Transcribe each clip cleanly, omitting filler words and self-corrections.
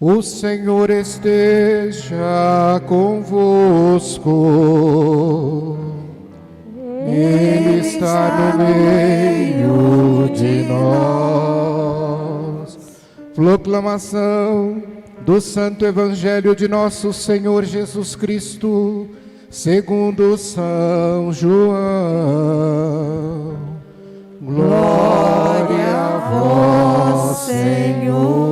O Senhor esteja convosco. Ele está no meio de nós. Proclamação do Santo Evangelho de nosso Senhor Jesus Cristo, segundo São João. Glória a vós, Senhor.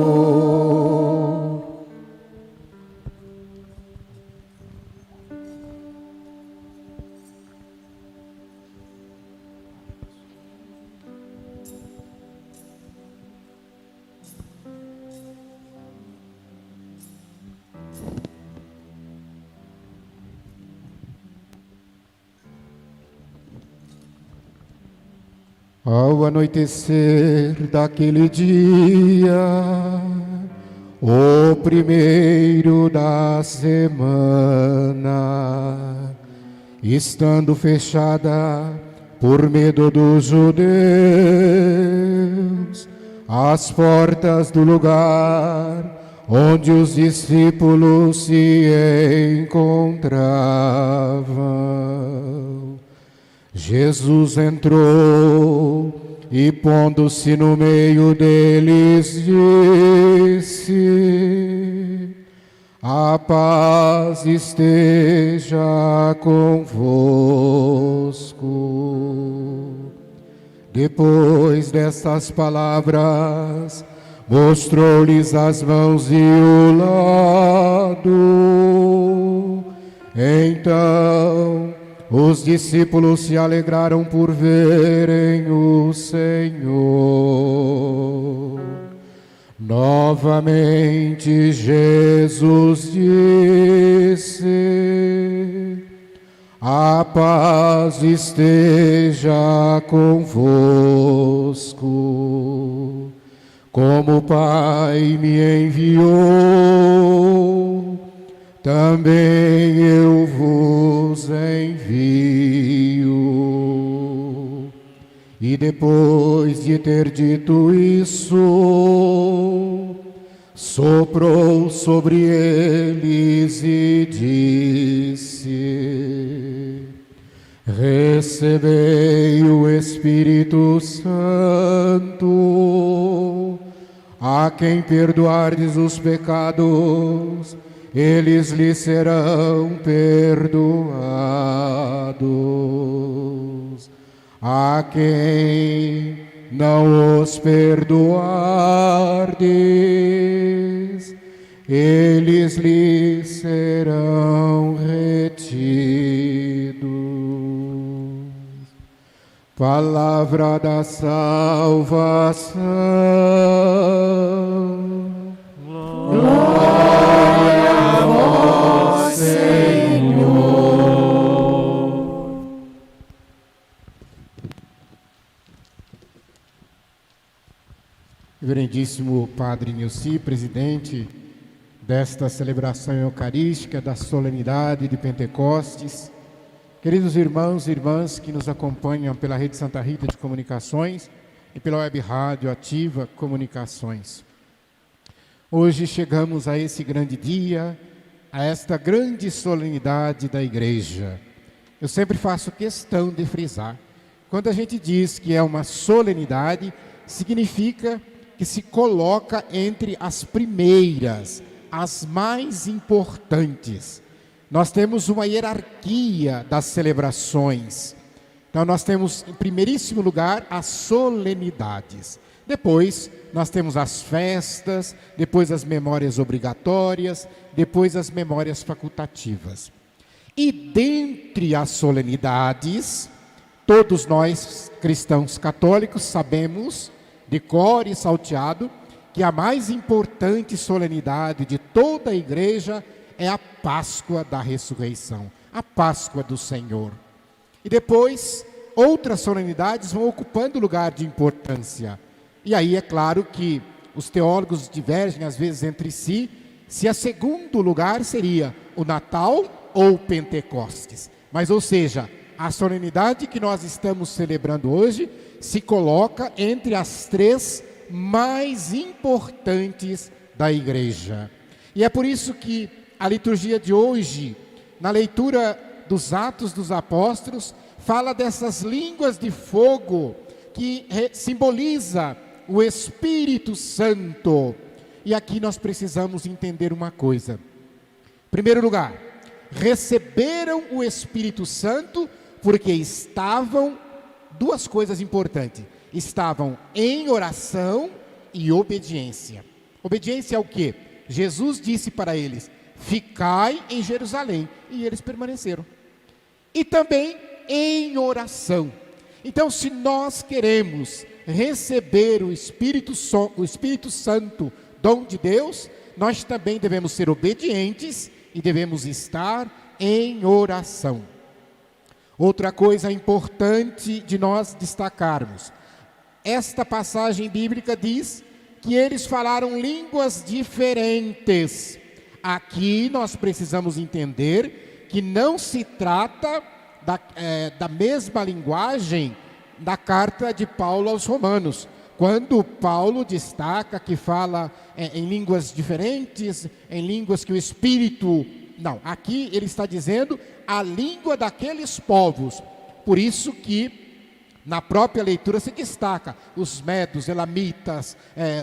Ao anoitecer daquele dia, o primeiro da semana, estando fechada por medo dos judeus as portas do lugar onde os discípulos se encontravam, Jesus entrou e, pondo-se no meio deles, disse: a paz esteja convosco. Depois destas palavras, mostrou-lhes as mãos e o lado. Então os discípulos se alegraram por verem o Senhor. Novamente Jesus disse: a paz esteja convosco. Como o Pai me enviou, também eu vos envio. E depois de ter dito isso, soprou sobre eles e disse: recebei o Espírito Santo. A quem perdoardes os pecados, eles lhe serão perdoados. A quem não os perdoardes, eles lhe serão retidos. Palavra da salvação. Glória a vós, Senhor. Reverendíssimo Padre Nilci, presidente desta celebração eucarística da solenidade de Pentecostes, queridos irmãos e irmãs que nos acompanham pela Rede Santa Rita de Comunicações e pela Web Rádio Ativa Comunicações. Hoje chegamos a esse grande dia, a esta grande solenidade da Igreja. Eu sempre faço questão de frisar, quando a gente diz que é uma solenidade, significa que se coloca entre as primeiras, as mais importantes. Nós temos uma hierarquia das celebrações. Então nós temos, em primeiríssimo lugar, as solenidades. Depois nós temos as festas, depois as memórias obrigatórias, depois as memórias facultativas. E dentre as solenidades, todos nós cristãos católicos sabemos, de cor e salteado, que a mais importante solenidade de toda a Igreja é a Páscoa da Ressurreição, a Páscoa do Senhor. E depois, outras solenidades vão ocupando lugar de importância. E aí é claro que os teólogos divergem às vezes entre si, se a segundo lugar seria o Natal ou Pentecostes. Mas, ou seja, a solenidade que nós estamos celebrando hoje se coloca entre as três mais importantes da Igreja. E é por isso que a liturgia de hoje, na leitura dos Atos dos Apóstolos, fala dessas línguas de fogo que simboliza o Espírito Santo. E aqui nós precisamos entender uma coisa. Em primeiro lugar, receberam o Espírito Santo porque estavam, duas coisas importantes, estavam em oração e obediência. Obediência ao quê? Jesus disse para eles: ficai em Jerusalém, e eles permaneceram. E também em oração. Então, se nós queremos receber o Espírito Santo, dom de Deus, nós também devemos ser obedientes e devemos estar em oração. Outra coisa importante de nós destacarmos: esta passagem bíblica diz que eles falaram línguas diferentes. Aqui nós precisamos entender que não se trata da mesma linguagem da carta de Paulo aos Romanos. Quando Paulo destaca que fala em línguas diferentes, em línguas que o Espírito... Não, aqui ele está dizendo a língua daqueles povos. Por isso que na própria leitura se destaca os medos, elamitas,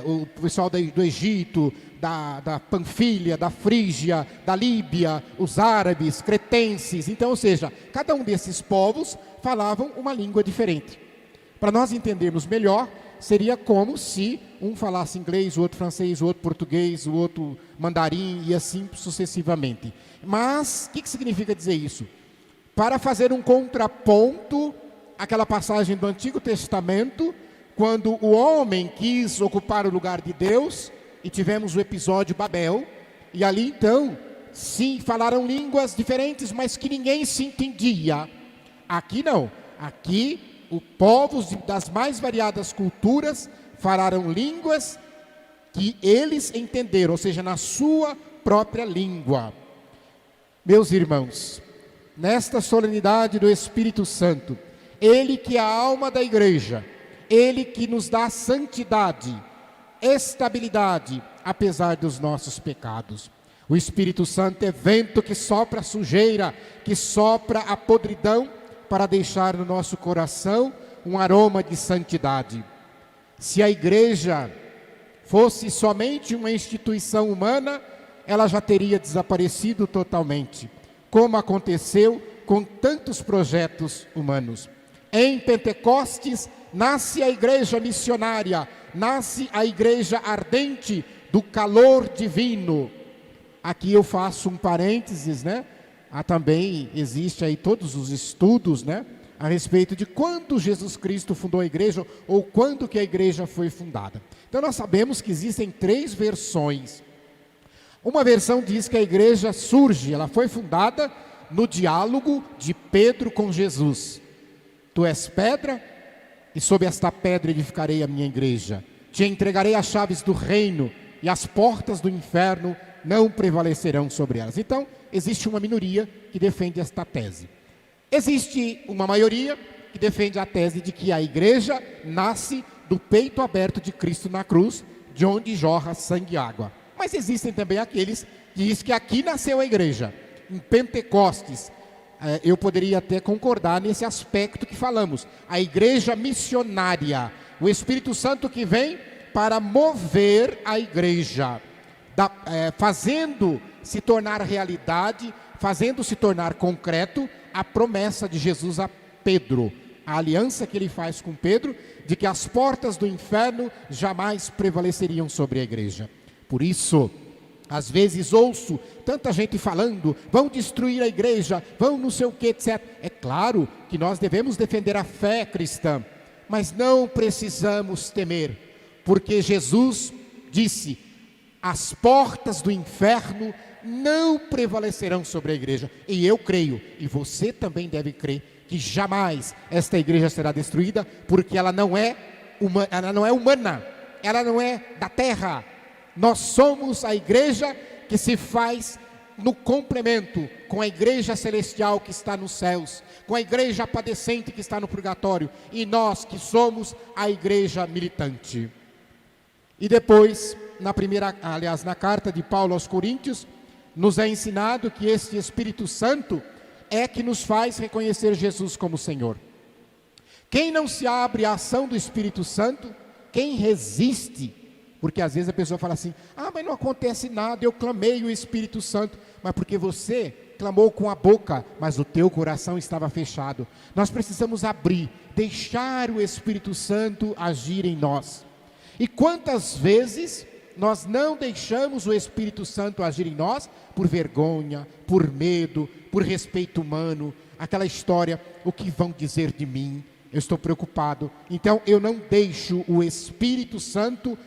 o pessoal do Egito, da Panfilha, da Frígia, da Líbia, os árabes, cretenses. Então, ou seja, cada um desses povos falavam uma língua diferente. Para nós entendermos melhor, seria como se um falasse inglês, o outro francês, o outro português, o outro mandarim e assim sucessivamente. Mas, o que significa dizer isso? Para fazer um contraponto àquela passagem do Antigo Testamento, quando o homem quis ocupar o lugar de Deus, e tivemos o episódio Babel, e ali então, sim, falaram línguas diferentes, mas que ninguém se entendia. Aqui não, aqui povos das mais variadas culturas falaram línguas que eles entenderam, ou seja, na sua própria língua. Meus irmãos, nesta solenidade do Espírito Santo, Ele que é a alma da igreja, Ele que nos dá santidade, estabilidade, apesar dos nossos pecados. O Espírito Santo é vento que sopra a sujeira, que sopra a podridão, para deixar no nosso coração um aroma de santidade. Se a igreja fosse somente uma instituição humana, ela já teria desaparecido totalmente, como aconteceu com tantos projetos humanos. Em Pentecostes nasce a igreja missionária, nasce a igreja ardente do calor divino. Aqui eu faço um parênteses, né? Também existe aí todos os estudos, né, a respeito de quando Jesus Cristo fundou a igreja ou quando que a igreja foi fundada. Então nós sabemos que existem 3 versões. Uma versão diz que a igreja surge, ela foi fundada no diálogo de Pedro com Jesus. Tu és pedra, e sob esta pedra edificarei a minha igreja. Te entregarei as chaves do reino, e as portas do inferno não prevalecerão sobre elas. Então, existe uma minoria que defende esta tese. Existe uma maioria que defende a tese de que a igreja nasce do peito aberto de Cristo na cruz, de onde jorra sangue e água. Mas existem também aqueles que dizem que aqui nasceu a igreja, em Pentecostes. Eu poderia até concordar nesse aspecto que falamos. A igreja missionária, o Espírito Santo que vem para mover a igreja, fazendo se tornar realidade, fazendo se tornar concreto a promessa de Jesus a Pedro, a aliança que ele faz com Pedro, de que as portas do inferno jamais prevaleceriam sobre a igreja. Por isso, às vezes ouço tanta gente falando, vão destruir a igreja, vão não sei o que, etc. É claro que nós devemos defender a fé cristã, mas não precisamos temer, porque Jesus disse: as portas do inferno não prevalecerão sobre a igreja. E eu creio, e você também deve crer, que jamais esta igreja será destruída, porque ela não é humana, ela não é da terra. Nós somos a igreja que se faz no complemento com a igreja celestial que está nos céus, com a igreja padecente que está no purgatório, e nós que somos a igreja militante. E depois na carta de Paulo aos Coríntios, nos é ensinado que este Espírito Santo é que nos faz reconhecer Jesus como Senhor. Quem não se abre à ação do Espírito Santo, quem resiste, porque às vezes a pessoa fala assim, mas não acontece nada, eu clamei o Espírito Santo, mas porque você clamou com a boca, mas o teu coração estava fechado. Nós precisamos abrir, deixar o Espírito Santo agir em nós. E quantas vezes nós não deixamos o Espírito Santo agir em nós por vergonha, por medo, por respeito humano, aquela história, o que vão dizer de mim? Eu estou preocupado, então eu não deixo o Espírito Santo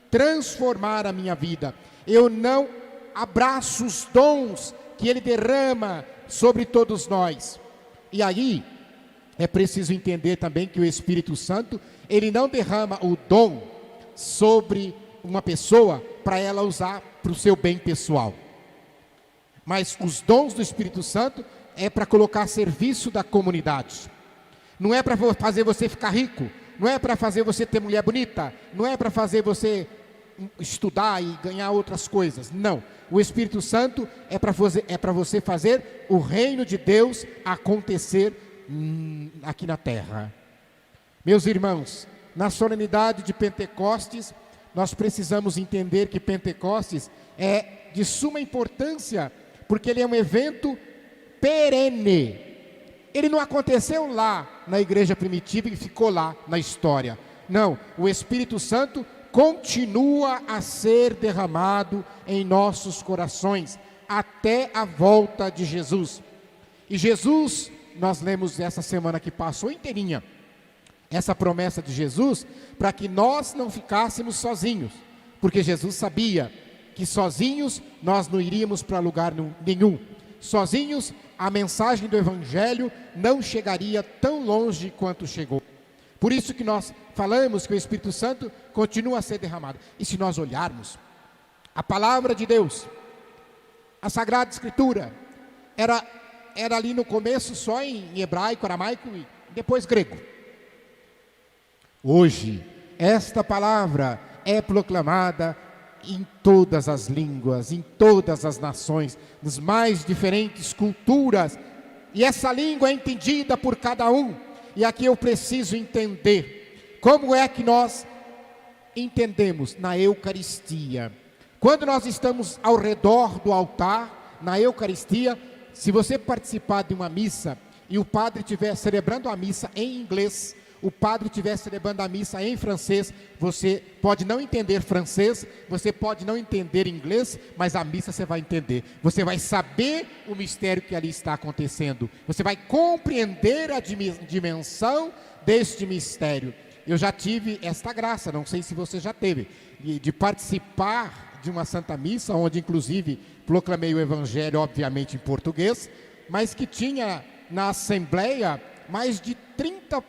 transformar a minha vida, eu não abraço os dons que Ele derrama sobre todos nós. E aí, é preciso entender também que o Espírito Santo, Ele não derrama o dom sobre uma pessoa para ela usar para o seu bem pessoal. Mas os dons do Espírito Santo é para colocar a serviço da comunidade. Não é para fazer você ficar rico, não é para fazer você ter mulher bonita, não é para fazer você estudar e ganhar outras coisas. Não, o Espírito Santo é para você fazer o reino de Deus acontecer aqui na terra. Meus irmãos, na solenidade de Pentecostes, nós precisamos entender que Pentecostes é de suma importância, porque ele é um evento perene. Ele não aconteceu lá na igreja primitiva e ficou lá na história. Não, o Espírito Santo continua a ser derramado em nossos corações até a volta de Jesus. E Jesus, nós lemos essa semana que passou inteirinha, essa promessa de Jesus, para que nós não ficássemos sozinhos, porque Jesus sabia que sozinhos nós não iríamos para lugar nenhum. Sozinhos a mensagem do Evangelho não chegaria tão longe quanto chegou. Por isso que nós falamos que o Espírito Santo continua a ser derramado. E se nós olharmos, a palavra de Deus, a Sagrada Escritura, era ali no começo só em hebraico, aramaico e depois grego. Hoje, esta palavra é proclamada em todas as línguas, em todas as nações, nas mais diferentes culturas, e essa língua é entendida por cada um. E aqui eu preciso entender como é que nós entendemos na Eucaristia. Quando nós estamos ao redor do altar, na Eucaristia, se você participar de uma missa e o padre estiver celebrando a missa em inglês, o padre estiver celebrando a missa em francês, você pode não entender francês, você pode não entender inglês, mas a missa você vai entender. Você vai saber o mistério que ali está acontecendo. Você vai compreender a dimensão deste mistério. Eu já tive esta graça, não sei se você já teve, de participar de uma Santa Missa, onde inclusive proclamei o Evangelho, obviamente em português, mas que tinha na Assembleia mais de 30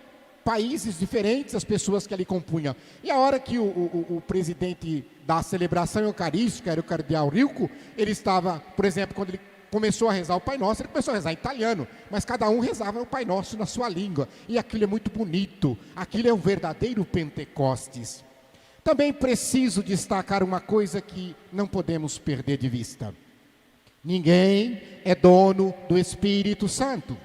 países diferentes, as pessoas que ali compunham. E a hora que o presidente da celebração eucarística, era o cardeal Rilco, ele estava, por exemplo, quando ele começou a rezar o Pai Nosso, ele começou a rezar em italiano, mas cada um rezava o Pai Nosso na sua língua, e aquilo é muito bonito, aquilo é um verdadeiro Pentecostes. Também preciso destacar uma coisa que não podemos perder de vista: ninguém é dono do Espírito Santo.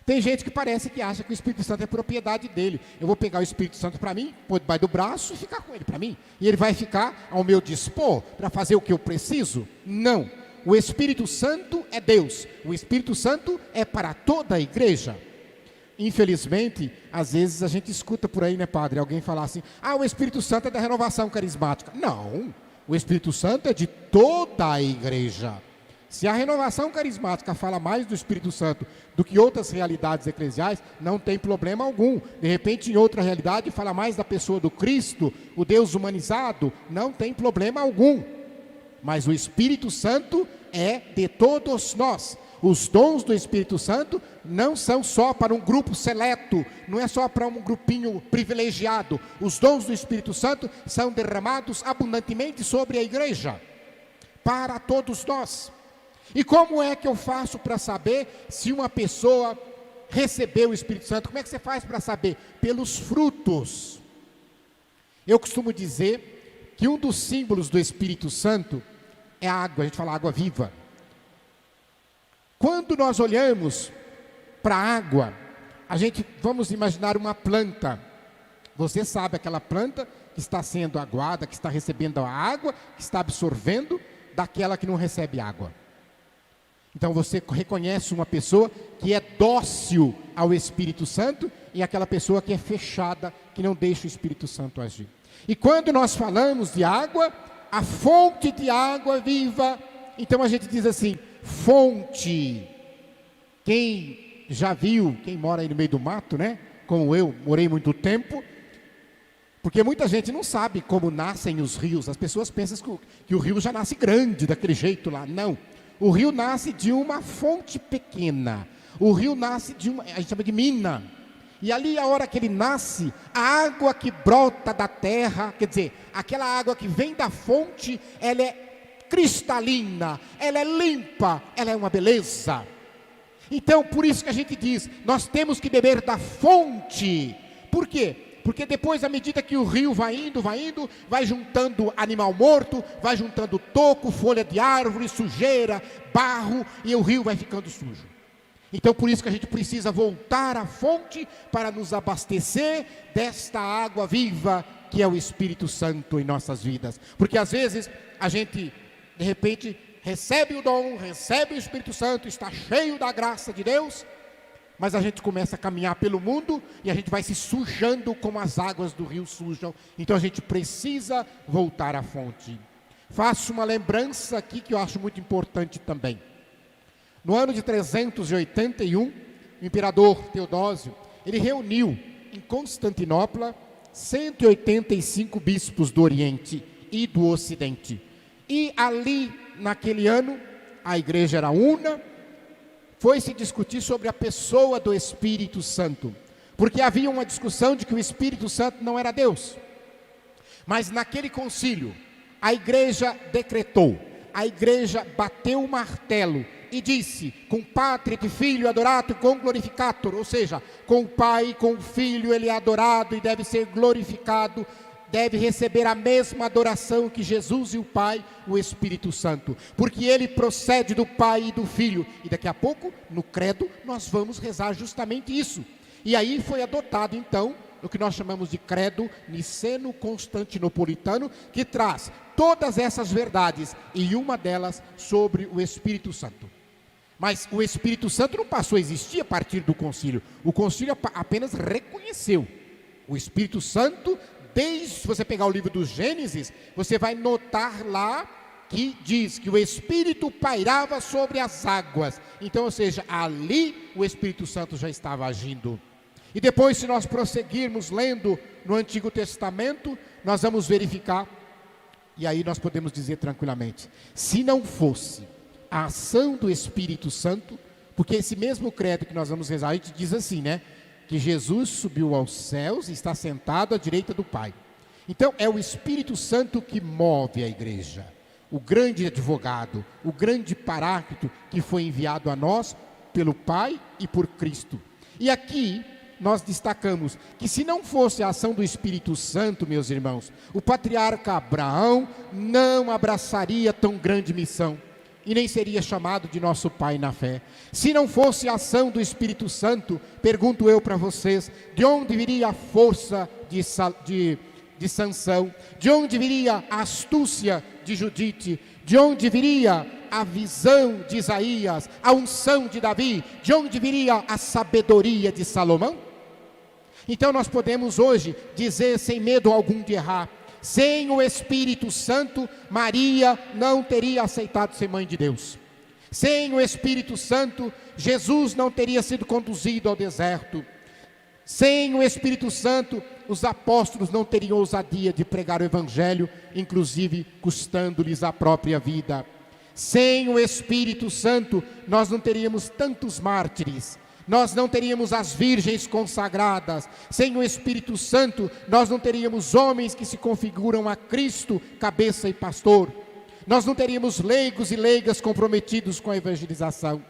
Tem gente que parece que acha que o Espírito Santo é propriedade dele. Eu vou pegar o Espírito Santo para mim, pôr debaixo do braço e ficar com ele para mim. E ele vai ficar ao meu dispor para fazer o que eu preciso? Não. O Espírito Santo é Deus. O Espírito Santo é para toda a igreja. Infelizmente, às vezes a gente escuta por aí, né, padre? Alguém falar assim, o Espírito Santo é da renovação carismática. Não. O Espírito Santo é de toda a igreja. Se a renovação carismática fala mais do Espírito Santo do que outras realidades eclesiais, não tem problema algum. De repente, em outra realidade, fala mais da pessoa do Cristo, o Deus humanizado, não tem problema algum. Mas o Espírito Santo é de todos nós. Os dons do Espírito Santo não são só para um grupo seleto, não é só para um grupinho privilegiado. Os dons do Espírito Santo são derramados abundantemente sobre a igreja, para todos nós. E como é que eu faço para saber se uma pessoa recebeu o Espírito Santo? Como é que você faz para saber? Pelos frutos. Eu costumo dizer que um dos símbolos do Espírito Santo é a água, a gente fala água viva. Quando nós olhamos para a água, vamos imaginar uma planta. Você sabe aquela planta que está sendo aguada, que está recebendo a água, que está absorvendo daquela que não recebe água. Então você reconhece uma pessoa que é dócil ao Espírito Santo e aquela pessoa que é fechada, que não deixa o Espírito Santo agir. E quando nós falamos de água, a fonte de água viva, então a gente diz assim, fonte. Quem já viu, quem mora aí no meio do mato, né? Como eu, morei muito tempo, porque muita gente não sabe como nascem os rios. As pessoas pensam que o rio já nasce grande, daquele jeito lá. Não. O rio nasce de uma fonte pequena. O rio nasce de uma, a gente chama de mina. E ali, a hora que ele nasce, a água que brota da terra, quer dizer, aquela água que vem da fonte, ela é cristalina, ela é limpa, ela é uma beleza. Então, por isso que a gente diz, nós temos que beber da fonte. Por quê? Porque depois, à medida que o rio vai indo, vai juntando animal morto, vai juntando toco, folha de árvore, sujeira, barro, e o rio vai ficando sujo. Então, por isso que a gente precisa voltar à fonte para nos abastecer desta água viva que é o Espírito Santo em nossas vidas. Porque às vezes a gente, de repente, recebe o dom, recebe o Espírito Santo, está cheio da graça de Deus, mas a gente começa a caminhar pelo mundo e a gente vai se sujando como as águas do rio sujam. Então a gente precisa voltar à fonte. Faço uma lembrança aqui que eu acho muito importante também. No ano de 381, o imperador Teodósio, ele reuniu em Constantinopla 185 bispos do Oriente e do Ocidente. E ali, naquele ano, a igreja era una, foi se discutir sobre a pessoa do Espírito Santo, porque havia uma discussão de que o Espírito Santo não era Deus. Mas naquele concílio, a igreja decretou, a igreja bateu o martelo e disse, com Patri et Filho adorato e com glorificator, ou seja, com o Pai e com o Filho ele é adorado e deve ser glorificado, deve receber a mesma adoração que Jesus e o Pai, o Espírito Santo, porque ele procede do Pai e do Filho. E daqui a pouco, no credo, nós vamos rezar justamente isso. E aí foi adotado então o que nós chamamos de credo niceno-constantinopolitano, que traz todas essas verdades e uma delas sobre o Espírito Santo. Mas o Espírito Santo não passou a existir a partir do concílio. O concílio apenas reconheceu o Espírito Santo. Se você pegar o livro do Gênesis, você vai notar lá que diz que o Espírito pairava sobre as águas. Então, ou seja, ali o Espírito Santo já estava agindo. E depois, se nós prosseguirmos lendo no Antigo Testamento, nós vamos verificar, e aí nós podemos dizer tranquilamente, se não fosse a ação do Espírito Santo, porque esse mesmo credo que nós vamos rezar, a gente diz assim, né? Que Jesus subiu aos céus e está sentado à direita do Pai. Então é o Espírito Santo que move a igreja, o grande advogado, o grande paráclito que foi enviado a nós pelo Pai e por Cristo. E aqui nós destacamos que se não fosse a ação do Espírito Santo, meus irmãos, o patriarca Abraão não abraçaria tão grande missão e nem seria chamado de nosso pai na fé. Se não fosse a ação do Espírito Santo, pergunto eu para vocês, de onde viria a força de Sansão? De onde viria a astúcia de Judite? De onde viria a visão de Isaías, a unção de Davi? De onde viria a sabedoria de Salomão? Então nós podemos hoje dizer sem medo algum de errar, sem o Espírito Santo, Maria não teria aceitado ser mãe de Deus. Sem o Espírito Santo, Jesus não teria sido conduzido ao deserto. Sem o Espírito Santo, os apóstolos não teriam ousadia de pregar o Evangelho, inclusive custando-lhes a própria vida. Sem o Espírito Santo, nós não teríamos tantos mártires. Nós não teríamos as virgens consagradas. Sem o Espírito Santo, nós não teríamos homens que se configuram a Cristo, cabeça e pastor. Nós não teríamos leigos e leigas comprometidos com a evangelização.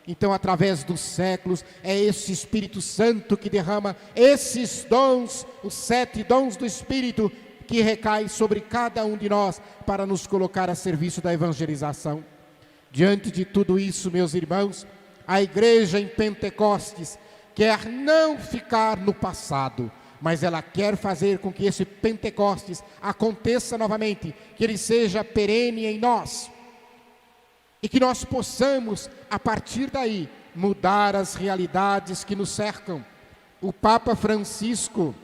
Então, através dos séculos, é esse Espírito Santo que derrama esses dons, os 7 dons do Espírito, que recai sobre cada um de nós para nos colocar a serviço da evangelização. Diante de tudo isso, meus irmãos, a igreja em Pentecostes quer não ficar no passado, mas ela quer fazer com que esse Pentecostes aconteça novamente, que ele seja perene em nós, e que nós possamos, a partir daí, mudar as realidades que nos cercam. O Papa Francisco,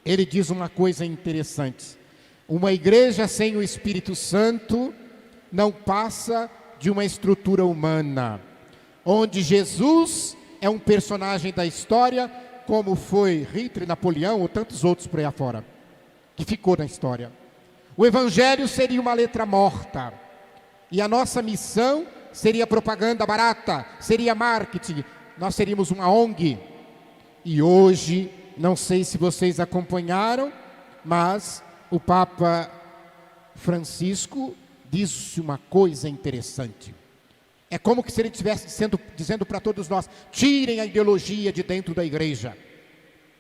ele diz uma coisa interessante: uma igreja sem o Espírito Santo não passa de uma estrutura humana, onde Jesus é um personagem da história, como foi Hitler, Napoleão ou tantos outros por aí afora, que ficou na história. O Evangelho seria uma letra morta, e a nossa missão seria propaganda barata, seria marketing, nós seríamos uma ONG. E hoje, não sei se vocês acompanharam, mas o Papa Francisco disse uma coisa interessante. É como se ele estivesse dizendo para todos nós: tirem a ideologia de dentro da igreja.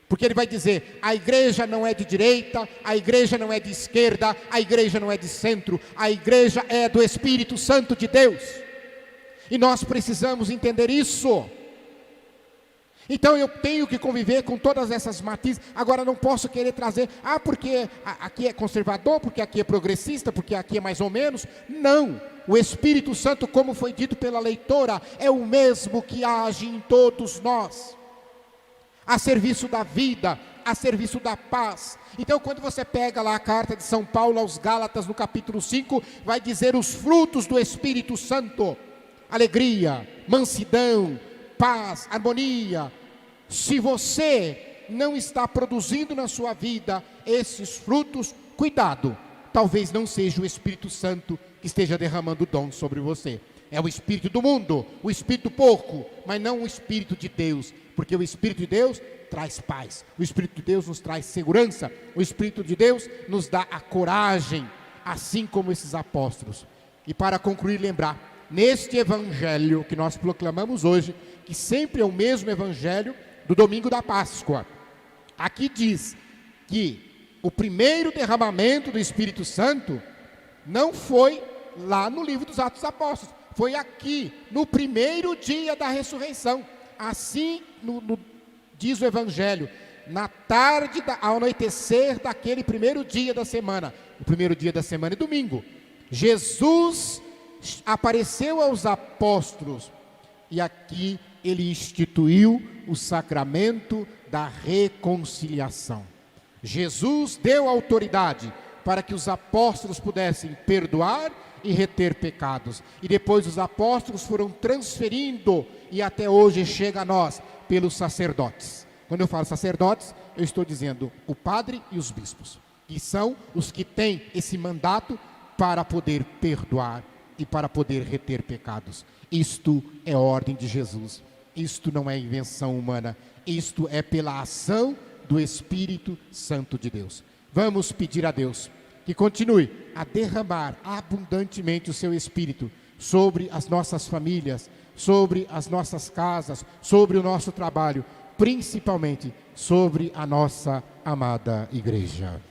Porque ele vai dizer: a igreja não é de direita, a igreja não é de esquerda, a igreja não é de centro, a igreja é do Espírito Santo de Deus. E nós precisamos entender isso. Então eu tenho que conviver com todas essas matizes. Agora não posso querer trazer, porque aqui é conservador, porque aqui é progressista, porque aqui é mais ou menos. Não, o Espírito Santo, como foi dito pela leitora, é o mesmo que age em todos nós, a serviço da vida, a serviço da paz. Então quando você pega lá a carta de São Paulo aos Gálatas, no capítulo 5, vai dizer os frutos do Espírito Santo: alegria, mansidão, paz, harmonia. Se você não está produzindo na sua vida esses frutos, cuidado, talvez não seja o Espírito Santo que esteja derramando dons sobre você. É o espírito do mundo, o espírito porco, mas não o Espírito de Deus, porque o Espírito de Deus traz paz, o Espírito de Deus nos traz segurança, o Espírito de Deus nos dá a coragem, assim como esses apóstolos. E para concluir, lembrar, neste evangelho que nós proclamamos hoje, que sempre é o mesmo evangelho do domingo da Páscoa, aqui diz que o primeiro derramamento do Espírito Santo não foi lá no livro dos Atos dos Apóstolos, foi aqui, no primeiro dia da ressurreição. Assim diz o evangelho, na tarde, ao anoitecer daquele primeiro dia da semana. O primeiro dia da semana é domingo. Jesus apareceu aos apóstolos, e aqui ele instituiu o sacramento da reconciliação. Jesus deu autoridade para que os apóstolos pudessem perdoar e reter pecados, e depois os apóstolos foram transferindo, e até hoje chega a nós pelos sacerdotes. Quando eu falo sacerdotes, eu estou dizendo o padre e os bispos, que são os que têm esse mandato para poder perdoar e para poder reter pecados. Isto é ordem de Jesus, isto não é invenção humana, isto é pela ação do Espírito Santo de Deus. Vamos pedir a Deus que continue a derramar abundantemente o seu Espírito sobre as nossas famílias, sobre as nossas casas, sobre o nosso trabalho, principalmente sobre a nossa amada igreja.